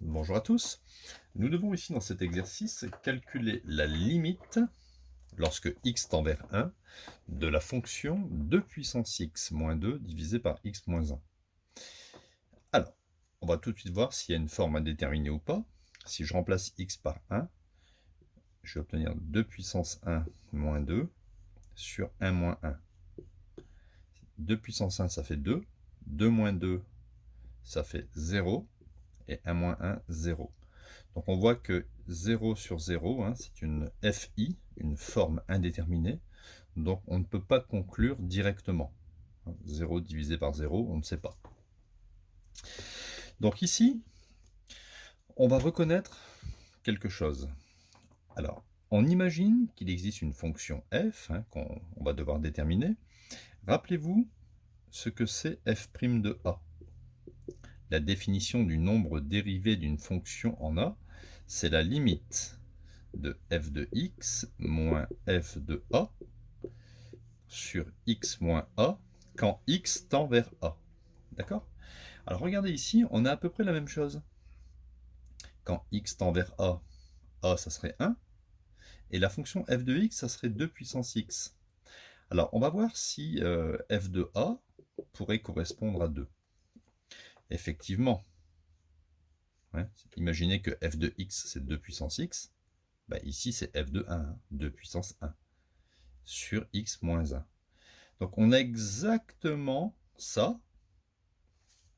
Bonjour à tous. Nous devons ici dans cet exercice calculer la limite, lorsque x tend vers 1, de la fonction 2 puissance x moins 2 divisé par x moins 1. Alors, on va tout de suite voir s'il y a une forme indéterminée ou pas. Si je remplace x par 1, je vais obtenir 2 puissance 1 moins 2 sur 1 moins 1. 2 puissance 1, ça fait 2. 2 moins 2, ça fait 0. Et 1 moins 1, 0. Donc on voit que 0 sur 0, c'est une FI, une forme indéterminée. Donc on ne peut pas conclure directement. 0 divisé par 0, on ne sait pas. Donc ici, on va reconnaître quelque chose. Alors, on imagine qu'il existe une fonction f qu'on va devoir déterminer. Rappelez-vous ce que c'est f' de a. La définition du nombre dérivé d'une fonction en a, c'est la limite de f de x moins f de a sur x moins a quand x tend vers a. D'accord? Alors regardez ici, on a à peu près la même chose. Quand x tend vers a, ça serait 1, et la fonction f de x, ça serait 2 puissance x. Alors on va voir si f de a pourrait correspondre à 2. Effectivement, imaginez que f de x, c'est 2 puissance x. Bah, ici, c'est f de 1, 2 puissance 1, sur x moins 1. Donc on a exactement ça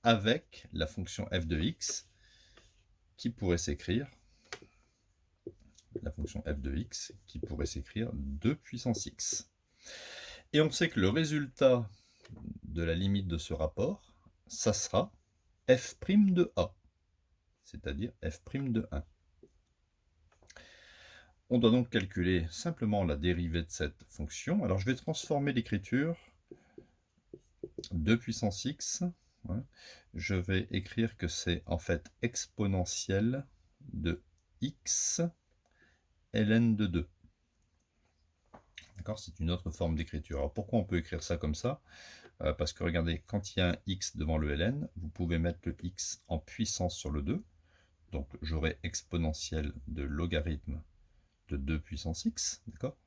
avec la fonction f de x qui pourrait s'écrire, la fonction f de x qui pourrait s'écrire 2 puissance x. Et on sait que le résultat de la limite de ce rapport, ça sera f' de a, c'est-à-dire f' de 1. On doit donc calculer simplement la dérivée de cette fonction. Alors je vais transformer l'écriture 2 puissance x. Je vais écrire que c'est en fait exponentielle de x ln de 2. D'accord, c'est une autre forme d'écriture. Alors pourquoi on peut écrire ça comme ça? Parce que regardez, quand il y a un x devant le ln, vous pouvez mettre le x en puissance sur le 2. Donc j'aurai exponentielle de logarithme de 2 puissance x. D'accord,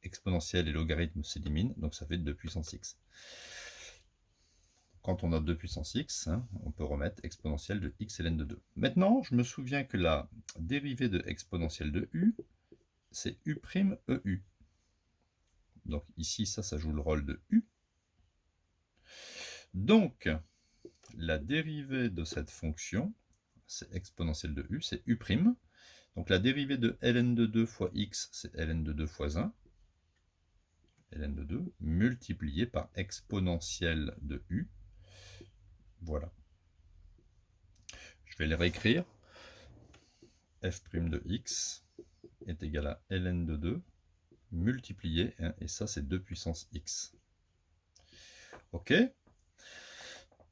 exponentielle et logarithme s'éliminent, donc ça fait 2 puissance x. Quand on a 2 puissance x, on peut remettre exponentielle de x ln de 2. Maintenant, je me souviens que la dérivée de exponentielle de u, c'est u' EU. Donc ici, ça joue le rôle de u. Donc, la dérivée de cette fonction, c'est exponentielle de u, c'est u'. Donc la dérivée de ln de 2 fois x, c'est ln de 2 fois 1. ln de 2 multiplié par exponentielle de u. Voilà. Je vais les réécrire. f' de x est égal à ln de 2 multiplié, et ça c'est 2 puissance x. Ok.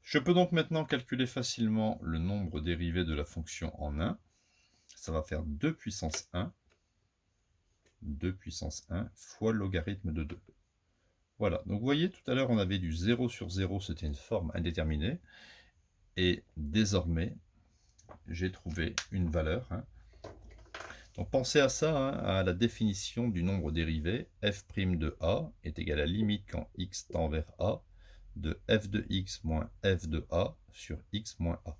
Je peux donc maintenant calculer facilement le nombre dérivé de la fonction en 1. Ça va faire 2 puissance 1, 2 puissance 1 fois le logarithme de 2. Voilà, donc vous voyez, tout à l'heure on avait du 0 sur 0, c'était une forme indéterminée. Et désormais, j'ai trouvé une valeur. Donc pensez à ça, à la définition du nombre dérivé. f' de a est égal à la limite quand x tend vers a de f de x moins f de a sur x moins a.